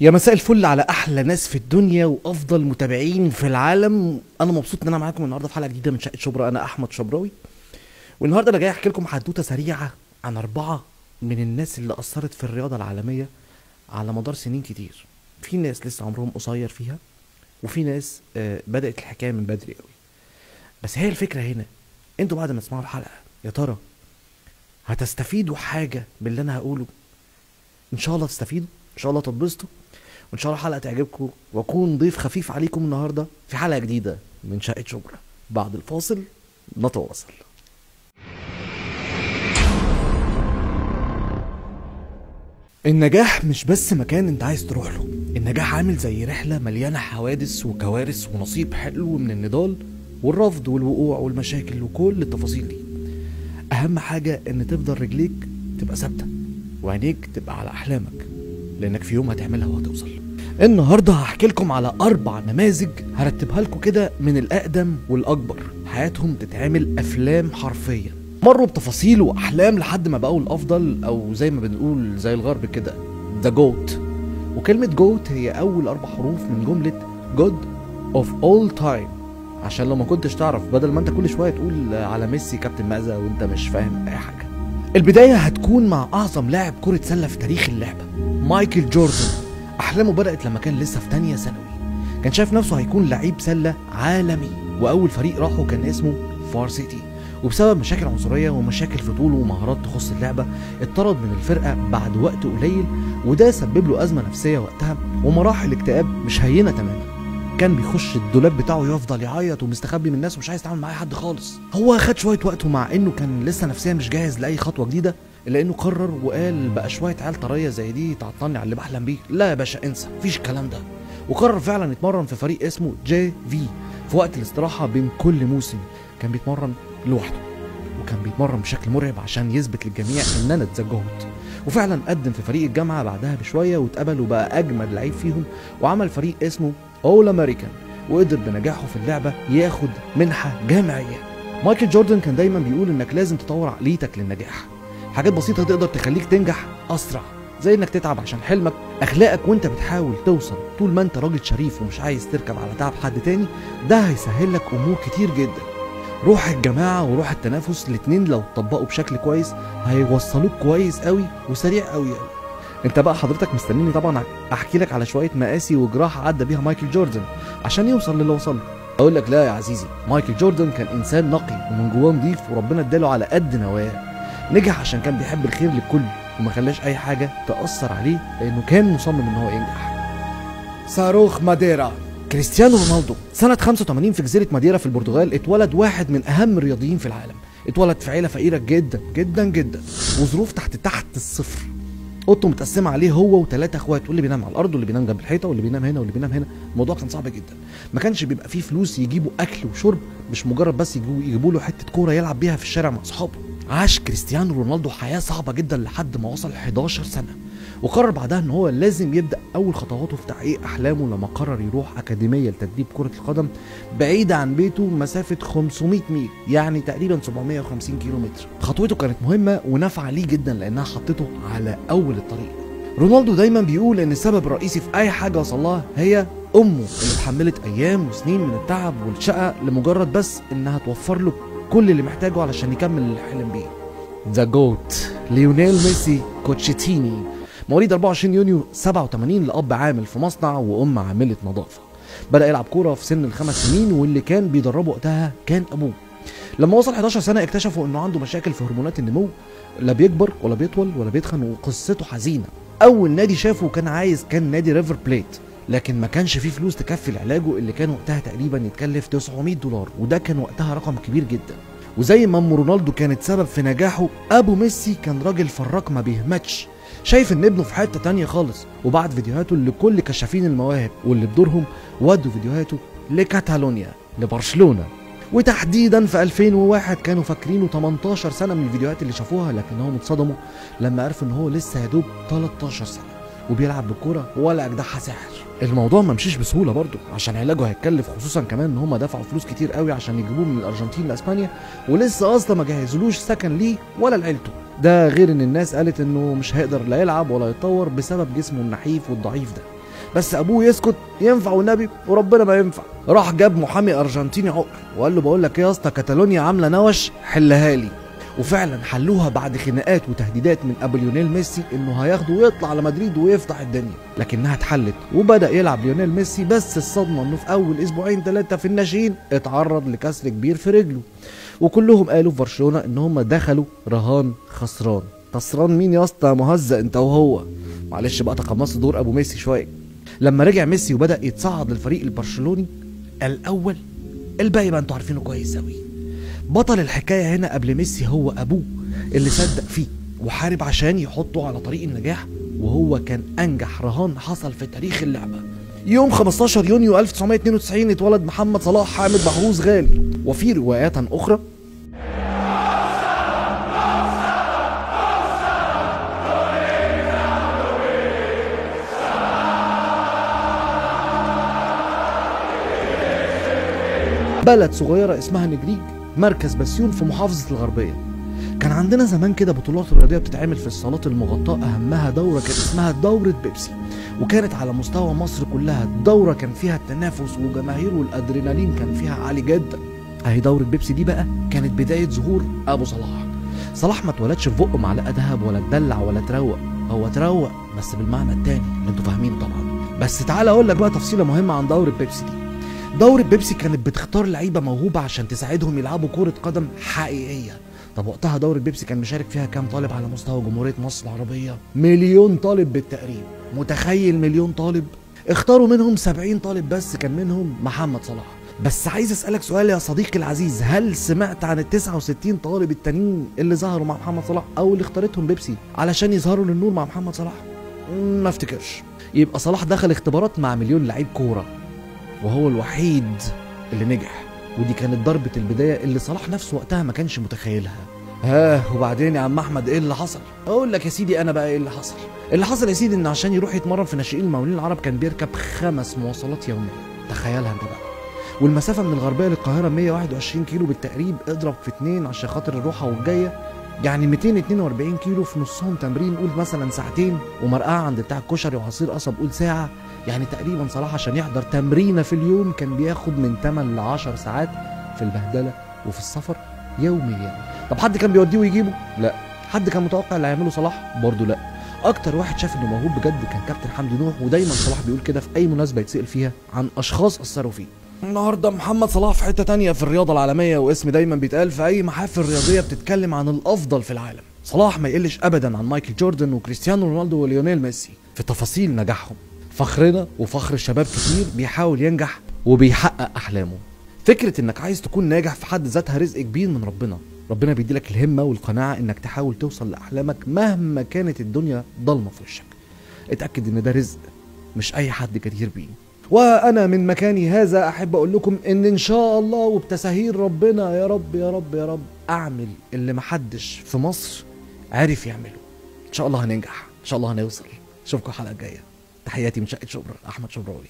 يا مساء الفل على احلى ناس في الدنيا وافضل متابعين في العالم. انا مبسوط ان انا معاكم النهارده في حلقه جديده من شقه شبرا. انا احمد شبراوي، والنهارده انا جاي احكي لكم حدوته سريعه عن 4 من الناس اللي اثرت في الرياضه العالميه على مدار سنين كتير. في ناس لسه عمرهم قصير فيها، وفي ناس بدات الحكايه من بدري قوي. بس هي الفكره هنا، انتوا بعد ما تسمعوا الحلقه يا ترى هتستفيدوا حاجه باللي انا هقوله؟ ان شاء الله تستفيدوا، ان شاء الله تتبسطوا، وان شاء الله الحلقه تعجبكم، واكون ضيف خفيف عليكم النهارده في حلقه جديده من شقه شبرا. بعد الفاصل نتواصل. النجاح مش بس مكان انت عايز تروح له، النجاح عامل زي رحله مليانه حوادث وكوارث ونصيب حلو من النضال والرفض والوقوع والمشاكل وكل التفاصيل دي. اهم حاجه ان تفضل رجليك تبقى ثابته وعينيك تبقى على احلامك، لانك في يوم هتعملها وهتوصل. النهارده هحكي لكم على 4 نماذج هرتبها لكم كده من الاقدم والاكبر، حياتهم تتعمل افلام حرفيا، مروا بتفاصيل واحلام لحد ما بقوا الافضل، او زي ما بنقول زي الغرب كده ذا جوت. وكلمه جوت هي اول 4 حروف من جمله جود اوف اول تايم، عشان لو ما كنتش تعرف، بدل ما انت كل شويه تقول على ميسي كابتن ماذا وانت مش فاهم اي حاجه. البدايه هتكون مع اعظم لاعب كره سله في تاريخ اللعبه، مايكل جوردن. احلامه بدات لما كان لسه في تانية ثانوي، كان شايف نفسه هيكون لعيب سله عالمي، واول فريق راحه كان اسمه فارسيتي، وبسبب مشاكل عنصريه ومشاكل في طوله ومهارات تخص اللعبه اتطرد من الفرقه بعد وقت قليل، وده سبب له ازمه نفسيه وقتها ومراحل اكتئاب مش هينه تماما. كان بيخش الدولاب بتاعه يفضل يعيط ومستخبي من الناس ومش عايز يتعامل مع اي حد خالص. هو خد شويه وقته، مع انه كان لسه نفسيا مش جاهز لاي خطوه جديده، الا انه قرر وقال بقى شويه عيال طريه زي دي تعطلني على اللي بحلم بيه؟ لا يا باشا انسى، مفيش الكلام ده. وقرر فعلا يتمرن في فريق اسمه جي في في وقت الاستراحه بين كل موسم. كان بيتمرن لوحده، وكان بيتمرن بشكل مرعب عشان يثبت للجميع ان انا اتزجهت. وفعلا قدم في فريق الجامعه بعدها بشويه واتقبل وبقى اجمد لعيب فيهم، وعمل فريق اسمه اول امريكان، وقدر بنجاحه في اللعبه ياخد منحه جامعيه. مايكل جوردن كان دايما بيقول انك لازم تطور عقليتك للنجاح، حاجات بسيطه تقدر تخليك تنجح اسرع، زي انك تتعب عشان حلمك، اخلاقك وانت بتحاول توصل. طول ما انت راجل شريف ومش عايز تركب على تعب حد تاني، ده هيسهل لك امور كتير جدا. روح الجماعه وروح التنافس، الاتنين لو اتطبقوا بشكل كويس هيوصلوك كويس قوي وسريع قوي قوي. انت بقى حضرتك مستنيني طبعا احكي لك على شويه مآسي وجراح عدى بيها مايكل جوردن عشان يوصل للي وصل له؟ اقول لك لا يا عزيزي، مايكل جوردن كان انسان نقي ومن جواه نضيف، وربنا اداله على قد نواه. نجح عشان كان بيحب الخير للكل وما خلاش اي حاجه تاثر عليه، لانه كان مصمم ان هو ينجح. صاروخ ماديرا. كريستيانو رونالدو سنه 85 في جزيره ماديرا في البرتغال اتولد واحد من اهم الرياضيين في العالم. اتولد في عيله فقيره جدا جدا جدا، وظروف تحت الصفر. اوضته متقسمه عليه هو و3 اخوات، واللي بينام على الارض واللي بينام جنب الحيطه واللي بينام هنا واللي بينام هنا. الموضوع كان صعب جدا، ما كانش بيبقى فيه فلوس يجيبوا اكل وشرب، مش مجرد بس يجيبوا له حته كوره يلعب بيها في الشارع مع اصحابه. عاش كريستيانو رونالدو حياه صعبه جدا لحد ما وصل 11 سنه، وقرر بعدها ان هو لازم يبدا اول خطواته في تحقيق احلامه لما قرر يروح اكاديميه لتدريب كره القدم بعيده عن بيته مسافه 500 ميل، يعني تقريبا 750 كيلو متر. خطوته كانت مهمه ونافعه ليه جدا لانها حطته على اول الطريق. رونالدو دايما بيقول ان السبب الرئيسي في اي حاجه وصلها هي امه، اللي اتحملت ايام وسنين من التعب والشقه لمجرد بس انها توفر له كل اللي محتاجه علشان يكمل اللي حلم بيه. ذا جوت ليونيل ميسي كوتشيتيني، مواليد 24 يونيو 87، لأب عامل في مصنع وأم عاملة نظافة. بدأ يلعب كورة في سن ال5 سنين، واللي كان بيدربه وقتها كان أبوه. لما وصل 11 سنة اكتشفوا إنه عنده مشاكل في هرمونات النمو، لا بيكبر ولا بيطول ولا بيتخن، وقصته حزينة. أول نادي شافه كان نادي ريفر بليت، لكن ما كانش فيه فلوس تكفي لعلاجه اللي كان وقتها تقريبا يتكلف $900، وده كان وقتها رقم كبير جدا. وزي ما ام رونالدو كانت سبب في نجاحه، ابو ميسي كان راجل فراك ما بيهمتش، شايف ان ابنه في حته تانية خالص، وبعت فيديوهاته لكل كشافين المواهب، واللي بدورهم ودوا فيديوهاته لكاتالونيا لبرشلونه. وتحديدا في 2001 كانوا فاكرينه 18 سنه من الفيديوهات اللي شافوها، لكنهم اتصدموا لما عرفوا ان هو لسه يدوب 13 سنه وبيلعب بالكوره ولا اجدعها ساحر. الموضوع ما مشيش بسهوله برضه، عشان علاجه هيتكلف، خصوصا كمان ان هم دفعوا فلوس كتير قوي عشان يجيبوه من الارجنتين لاسبانيا، ولسه اصلا ما جهزولوش سكن ليه ولا لعيلته. ده غير ان الناس قالت انه مش هيقدر لا يلعب ولا يتطور بسبب جسمه النحيف والضعيف ده. بس ابوه يسكت ينفع والنبي وربنا ما ينفع. راح جاب محامي ارجنتيني عقر وقال له بقول لك ايه يا اسطى، كاتالونيا عامله نوش حلها لي. وفعلا حلوها بعد خناقات وتهديدات من ابو ليونيل ميسي انه هياخده ويطلع على مدريد ويفتح الدنيا، لكنها اتحلت وبدا يلعب ليونيل ميسي. بس الصدمه انه في اول اسبوعين 3 في الناشئين اتعرض لكسر كبير في رجله، وكلهم قالوا في برشلونه ان هم دخلوا رهان خسران مين يا اسطى مهزأ انت وهو؟ معلش بقى تقمصت دور ابو ميسي شويه. لما رجع ميسي وبدا يتصعد للفريق البرشلوني الاول، الباقي بقى انتوا عارفينه كويس قوي. بطل الحكايه هنا قبل ميسي هو ابوه اللي صدق فيه وحارب عشان يحطه على طريق النجاح، وهو كان انجح رهان حصل في تاريخ اللعبه. يوم 15 يونيو 1992 اتولد محمد صلاح حامد محروس غالي. وفي روايات اخرى بلد صغيرة اسمها نجريج مركز بسيون في محافظة الغربية. كان عندنا زمان كده بطولات رياضية بتتعمل في الصالات المغطاة، أهمها دورة كان اسمها دورة بيبسي، وكانت على مستوى مصر كلها. دورة كان فيها التنافس وجماهير والأدرينالين كان فيها عالي جدا. أهي دورة بيبسي دي بقى كانت بداية ظهور أبو صلاح. صلاح ما اتولدش في بقه معلقة دهب ولا اتدلع ولا اتروق، هو اتروق بس بالمعنى التاني اللي انتوا فاهمينه طبعا. بس تعالى أقول لك بقى تفصيلة مهمة عن دورة بيبسي دي. دورة بيبسي كانت بتختار لعيبة موهوبة عشان تساعدهم يلعبوا كرة قدم حقيقية. طب وقتها دورة بيبسي كان مشارك فيها كام طالب على مستوى جمهورية مصر العربية؟ 1,000,000 طالب بالتقريب. متخيل 1,000,000 طالب؟ اختاروا منهم 70 طالب بس كان منهم محمد صلاح. بس عايز اسألك سؤال يا صديقي العزيز، هل سمعت عن ال 69 طالب التانيين اللي ظهروا مع محمد صلاح او اللي اختارتهم بيبسي علشان يظهروا للنور مع محمد صلاح؟ ما افتكرش. يبقى صلاح دخل اختبارات مع 1,000,000 لعيب كورة وهو الوحيد اللي نجح، ودي كانت ضربة البداية اللي صلاح نفسه وقتها ما كانش متخيلها. وبعدين يا عم احمد ايه اللي حصل؟ اقول لك يا سيدي انا بقى ايه اللي حصل. اللي حصل يا سيدي ان عشان يروح يتمرن في ناشئين المقاولين العرب كان بيركب 5 مواصلات يوميا، تخيلها انت بقى. والمسافة من الغربية للقاهرة 121 كيلو بالتقريب، اضرب في 2 عشان خاطر الروحة والجاية، يعني 242 كيلو في نصهم تمرين، قول مثلا ساعتين، ومرقعة عند بتاع الكشري وعصير قصب قول ساعة. يعني تقريبا صلاح عشان يحضر تمرينة في اليوم كان بياخد من 8 ل 10 ساعات في البهدلة وفي السفر يوميا. طب حد كان بيوديه ويجيبه؟ لا. حد كان متوقع اللي هيعمله صلاح؟ برضه لا. اكتر واحد شاف انه موهوب بجد كان كابتن حمدي نوح، ودايما صلاح بيقول كده في اي مناسبة يتسأل فيها عن اشخاص اثروا فيه. النهارده محمد صلاح في حتة تانية في الرياضة العالمية، واسم دايما بيتقال في اي محافل رياضية بتتكلم عن الافضل في العالم. صلاح ما يقلش ابدا عن مايكل جوردن وكريستيانو رونالدو وليونيل ميسي في تفاصيل نجاحهم. فخرنا وفخر الشباب كتير بيحاول ينجح وبيحقق احلامه. فكرة انك عايز تكون ناجح في حد ذاتها رزق كبير من ربنا بيديلك الهمة والقناعة انك تحاول توصل لاحلامك مهما كانت الدنيا ضلمة في وشك. اتأكد ان ده رزق مش اي حد جدير بيه. وانا من مكاني هذا احب اقول لكم ان شاء الله وبتسهيل ربنا يا رب يا رب يا رب اعمل اللي محدش في مصر عارف يعمله. ان شاء الله هننجح، ان شاء الله هنوصل. اشوفكم الحلقة الجاية. تحياتي من شقة شبرا، احمد شبراوي.